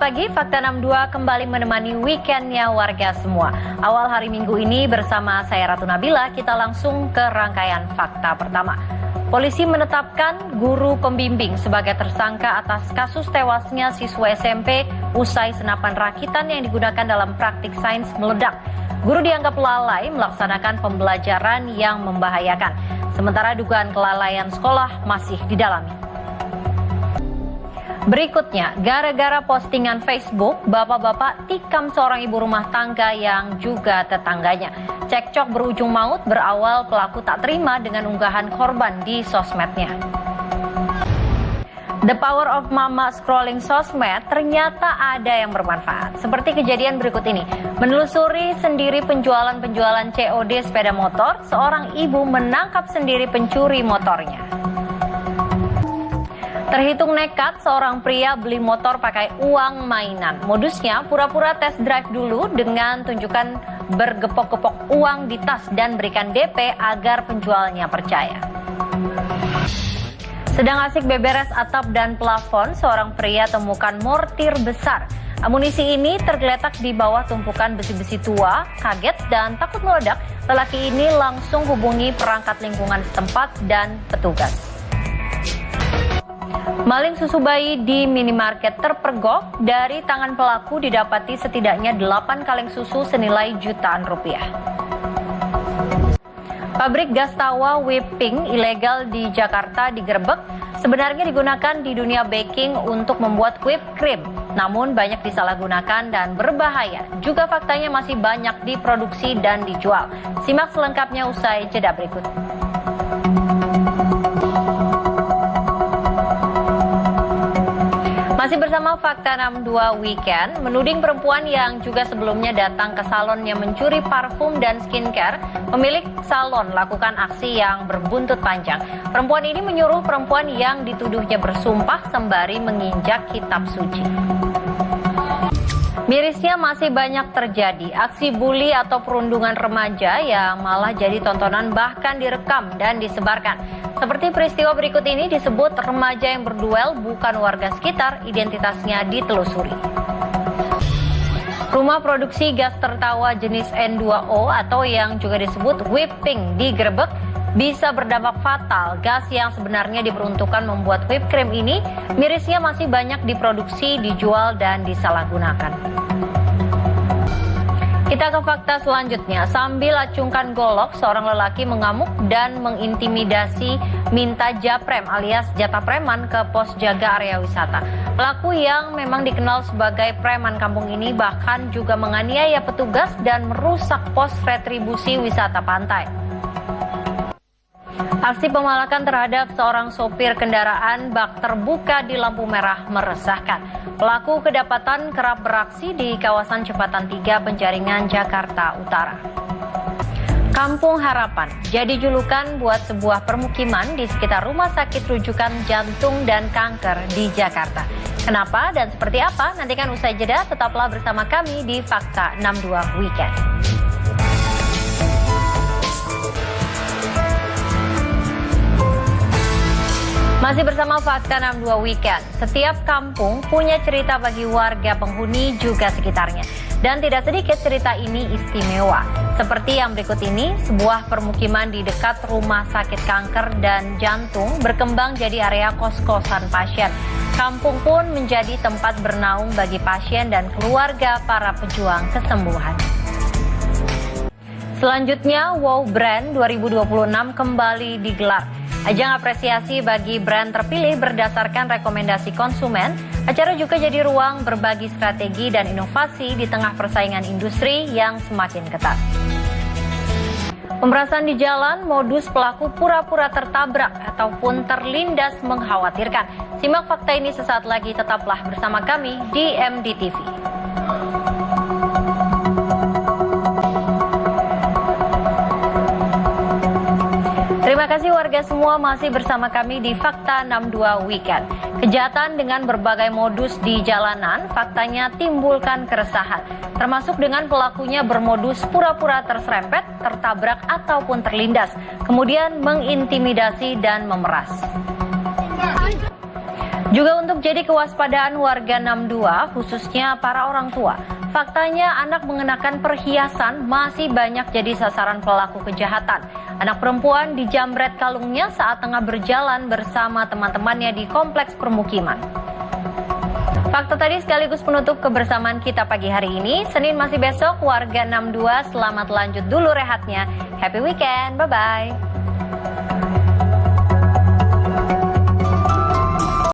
pagi, Fakta 62 kembali menemani weekendnya warga semua. Awal hari Minggu ini bersama saya Ratu Nabila, kita langsung ke rangkaian fakta pertama. Polisi menetapkan guru pembimbing sebagai tersangka atas kasus tewasnya siswa SMP usai senapan rakitan yang digunakan dalam praktik sains meledak. Guru dianggap lalai melaksanakan pembelajaran yang membahayakan. Sementara dugaan kelalaian sekolah masih didalami. Berikutnya, gara-gara postingan Facebook, bapak-bapak tikam seorang ibu rumah tangga yang juga tetangganya. Cekcok berujung maut berawal pelaku tak terima dengan unggahan korban di sosmednya. The power of mama scrolling sosmed ternyata ada yang bermanfaat. Seperti kejadian berikut ini. Menelusuri sendiri penjualan-penjualan COD sepeda motor, seorang ibu menangkap sendiri pencuri motornya. Terhitung nekat, seorang pria beli motor pakai uang mainan. Modusnya pura-pura test drive dulu dengan tunjukkan bergepok-gepok uang di tas dan berikan DP agar penjualnya percaya. Sedang asik beberes atap dan plafon, seorang pria temukan mortir besar. Amunisi ini tergeletak di bawah tumpukan besi-besi tua. Kaget dan takut meledak, lelaki ini langsung hubungi perangkat lingkungan setempat dan petugas. Maling susu bayi di minimarket terpergok, dari tangan pelaku didapati setidaknya 8 kaleng susu senilai jutaan rupiah. Pabrik gas tawa whipping ilegal di Jakarta digerebek, sebenarnya digunakan di dunia baking untuk membuat whipped cream, namun banyak disalahgunakan dan berbahaya. Juga faktanya masih banyak diproduksi dan dijual. Simak selengkapnya usai jeda berikut. Masih bersama Fakta 62 Weekend, menuding perempuan yang juga sebelumnya datang ke salonnya mencuri parfum dan skincare, pemilik salon lakukan aksi yang berbuntut panjang. Perempuan ini menyuruh perempuan yang dituduhnya bersumpah sembari menginjak kitab suci. Mirisnya masih banyak terjadi aksi bully atau perundungan remaja yang malah jadi tontonan bahkan direkam dan disebarkan. Seperti peristiwa berikut ini disebut remaja yang berduel bukan warga sekitar, identitasnya ditelusuri. Rumah produksi gas tertawa jenis N2O atau yang juga disebut whipping digerebek, bisa berdampak fatal. Gas yang sebenarnya diperuntukkan membuat whipped cream ini mirisnya masih banyak diproduksi, dijual, dan disalahgunakan. Kita ke fakta selanjutnya. Sambil acungkan golok, seorang lelaki mengamuk dan mengintimidasi minta japrem alias jatah preman ke pos jaga area wisata. Pelaku yang memang dikenal sebagai preman kampung ini bahkan juga menganiaya petugas dan merusak pos retribusi wisata pantai. Aksi pemalakan terhadap seorang sopir kendaraan bak terbuka di lampu merah meresahkan. Pelaku kedapatan kerap beraksi di kawasan Jembatan 3 Penjaringan, Jakarta Utara. Kampung Harapan jadi julukan buat sebuah permukiman di sekitar rumah sakit rujukan jantung dan kanker di Jakarta. Kenapa dan seperti apa? Nantikan usai jeda, tetaplah bersama kami di Fakta 62 Weekend. Masih bersama Fakta 62 Weekend. Setiap kampung punya cerita bagi warga penghuni juga sekitarnya. Dan tidak sedikit cerita ini istimewa. Seperti yang berikut ini, sebuah permukiman di dekat rumah sakit kanker dan jantung berkembang jadi area kos-kosan pasien. Kampung pun menjadi tempat bernaung bagi pasien dan keluarga para pejuang kesembuhan. Selanjutnya, Wow Brand 2026 kembali digelar. Ajang apresiasi bagi brand terpilih berdasarkan rekomendasi konsumen. Acara juga jadi ruang berbagi strategi dan inovasi di tengah persaingan industri yang semakin ketat. Pemerasan di jalan, modus pelaku pura-pura tertabrak ataupun terlindas mengkhawatirkan. Simak fakta ini sesaat lagi, tetaplah bersama kami di MDTV. Terima kasih warga semua masih bersama kami di Fakta 62 Weekend. Kejahatan dengan berbagai modus di jalanan faktanya timbulkan keresahan. Termasuk dengan pelakunya bermodus pura-pura terserempet, tertabrak ataupun terlindas. Kemudian mengintimidasi dan memeras. Juga untuk jadi kewaspadaan warga 62, khususnya para orang tua. Faktanya anak mengenakan perhiasan masih banyak jadi sasaran pelaku kejahatan. Anak perempuan dijamret kalungnya saat tengah berjalan bersama teman-temannya di kompleks permukiman. Fakta tadi sekaligus penutup kebersamaan kita pagi hari ini. Senin masih besok, warga 62 selamat lanjut dulu rehatnya. Happy weekend, bye-bye.